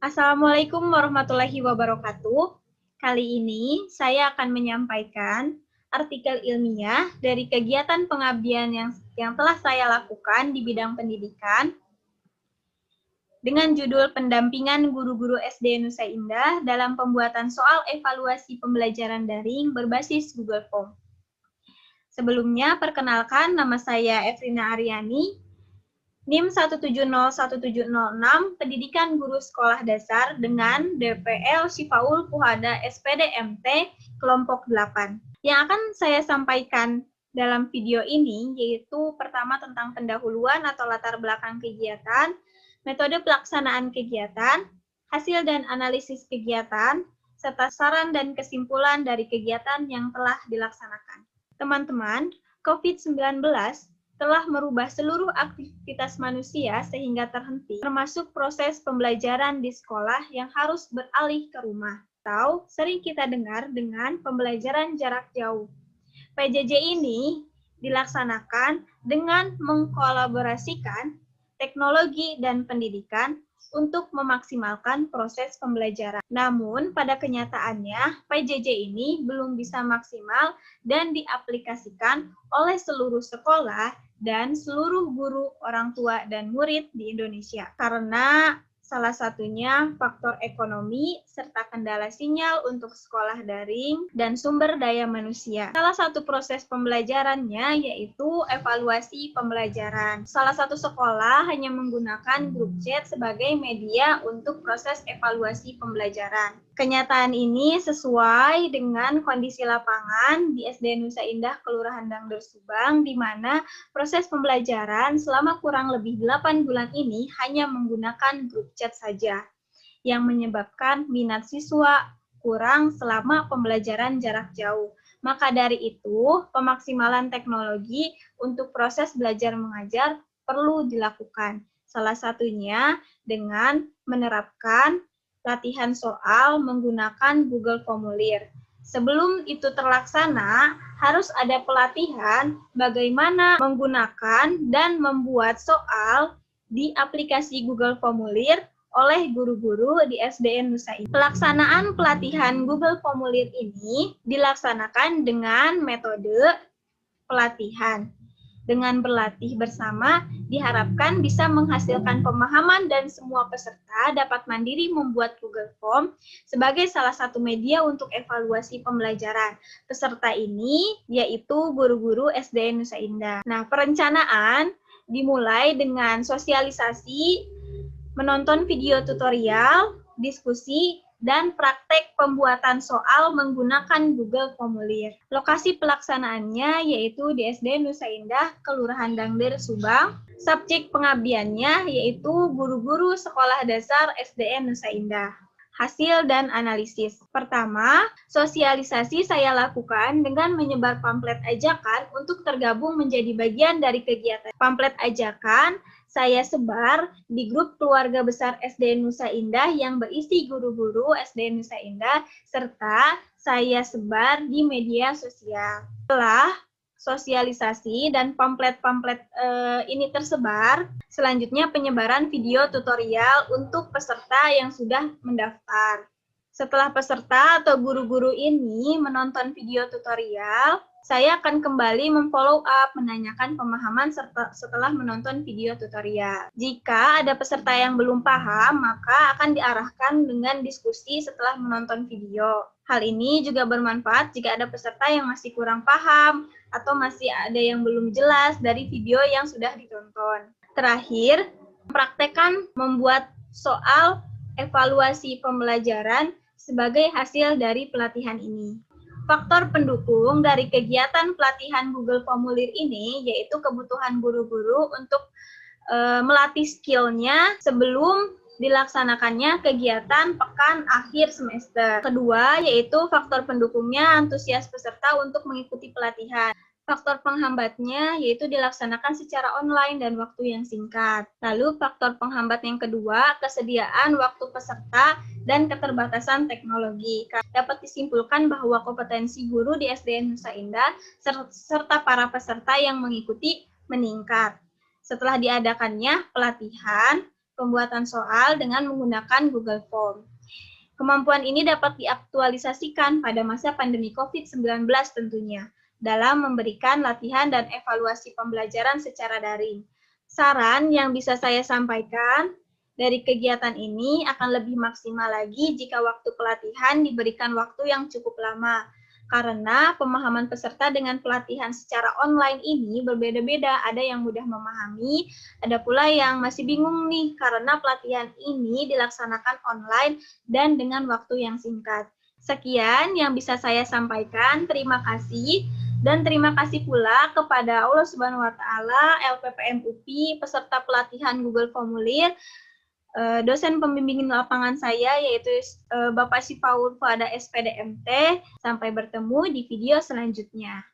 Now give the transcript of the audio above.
Assalamualaikum warahmatullahi wabarakatuh. Kali ini saya akan menyampaikan artikel ilmiah dari kegiatan pengabdian yang telah saya lakukan di bidang pendidikan dengan judul Pendampingan Guru-Guru SD Nusa Indah dalam pembuatan soal evaluasi pembelajaran daring berbasis Google Form. Sebelumnya, perkenalkan, nama saya Efrina Aryani, NIM 1701706, Pendidikan Guru Sekolah Dasar dengan DPL Syifaul Fuhada SPD MT kelompok 8. Yang akan saya sampaikan dalam video ini yaitu pertama tentang pendahuluan atau latar belakang kegiatan, metode pelaksanaan kegiatan, hasil dan analisis kegiatan, serta saran dan kesimpulan dari kegiatan yang telah dilaksanakan. Teman-teman, COVID-19 telah merubah seluruh aktivitas manusia sehingga terhenti, termasuk proses pembelajaran di sekolah yang harus beralih ke rumah, atau sering kita dengar dengan pembelajaran jarak jauh. PJJ ini dilaksanakan dengan mengkolaborasikan teknologi dan pendidikan untuk memaksimalkan proses pembelajaran. Namun, pada kenyataannya, PJJ ini belum bisa maksimal dan diaplikasikan oleh seluruh sekolah dan seluruh guru, orang tua, dan murid di Indonesia. Karena salah satunya faktor ekonomi serta kendala sinyal untuk sekolah daring dan sumber daya manusia. Salah satu proses pembelajarannya yaitu evaluasi pembelajaran. Salah satu sekolah hanya menggunakan grup chat sebagai media untuk proses evaluasi pembelajaran. Kenyataan ini sesuai dengan kondisi lapangan di SD Nusa Indah, Kelurahan Dangder Subang, di mana proses pembelajaran selama kurang lebih 8 bulan ini hanya menggunakan grup chat saja, yang menyebabkan minat siswa kurang selama pembelajaran jarak jauh. Maka dari itu, pemaksimalan teknologi untuk proses belajar mengajar perlu dilakukan. Salah satunya dengan menerapkan latihan soal menggunakan Google Formulir. Sebelum itu terlaksana, harus ada pelatihan bagaimana menggunakan dan membuat soal di aplikasi Google Formulir oleh guru-guru di SDN Nusa Indah. Pelaksanaan pelatihan Google Formulir ini dilaksanakan dengan metode pelatihan. Dengan berlatih bersama, diharapkan bisa menghasilkan pemahaman dan semua peserta dapat mandiri membuat Google Form sebagai salah satu media untuk evaluasi pembelajaran. Peserta ini yaitu guru-guru SDN Nusa Indah. Nah, perencanaan dimulai dengan sosialisasi, menonton video tutorial, diskusi, dan praktek pembuatan soal menggunakan Google Formulir. Lokasi pelaksanaannya yaitu di SD Nusa Indah, Kelurahan Dangder Subang. Subjek pengabdiannya yaitu guru-guru sekolah dasar SDN Nusa Indah. Hasil dan analisis. Pertama, sosialisasi saya lakukan dengan menyebar pamflet ajakan untuk tergabung menjadi bagian dari kegiatan. Pamflet ajakan saya sebar di grup keluarga besar SDN Nusa Indah yang berisi guru-guru SDN Nusa Indah, serta saya sebar di media sosial. Setelah sosialisasi dan pamflet-pamflet ini tersebar, selanjutnya penyebaran video tutorial untuk peserta yang sudah mendaftar. Setelah peserta atau guru-guru ini menonton video tutorial, saya akan kembali memfollow up, menanyakan pemahaman setelah menonton video tutorial. Jika ada peserta yang belum paham, maka akan diarahkan dengan diskusi setelah menonton video. Hal ini juga bermanfaat jika ada peserta yang masih kurang paham atau masih ada yang belum jelas dari video yang sudah ditonton. Terakhir, praktekkan membuat soal evaluasi pembelajaran sebagai hasil dari pelatihan ini. Faktor pendukung dari kegiatan pelatihan Google Formulir ini yaitu kebutuhan guru-guru untuk melatih skill-nya sebelum dilaksanakannya kegiatan pekan akhir semester. Kedua, yaitu faktor pendukungnya antusias peserta untuk mengikuti pelatihan. Faktor penghambatnya yaitu dilaksanakan secara online dan waktu yang singkat. Lalu faktor penghambat yang kedua, kesediaan waktu peserta dan keterbatasan teknologi. Dapat disimpulkan bahwa kompetensi guru di SDN Nusa Indah serta para peserta yang mengikuti meningkat. Setelah diadakannya pelatihan, pembuatan soal dengan menggunakan Google Form. Kemampuan ini dapat diaktualisasikan pada masa pandemi COVID-19 tentunya, dalam memberikan latihan dan evaluasi pembelajaran secara daring. Saran yang bisa saya sampaikan dari kegiatan ini akan lebih maksimal lagi jika waktu pelatihan diberikan waktu yang cukup lama, karena pemahaman peserta dengan pelatihan secara online ini berbeda-beda. Ada yang mudah memahami, ada pula yang masih bingung nih karena pelatihan ini dilaksanakan online dan dengan waktu yang singkat. Sekian yang bisa saya sampaikan. Terima kasih. Dan terima kasih pula kepada Allah Subhanahu wa Ta'ala, LPPM UPI, peserta pelatihan Google Formulir, dosen pembimbing lapangan saya yaitu Bapak Sifaul Fuada SPD MT. Sampai bertemu di video selanjutnya.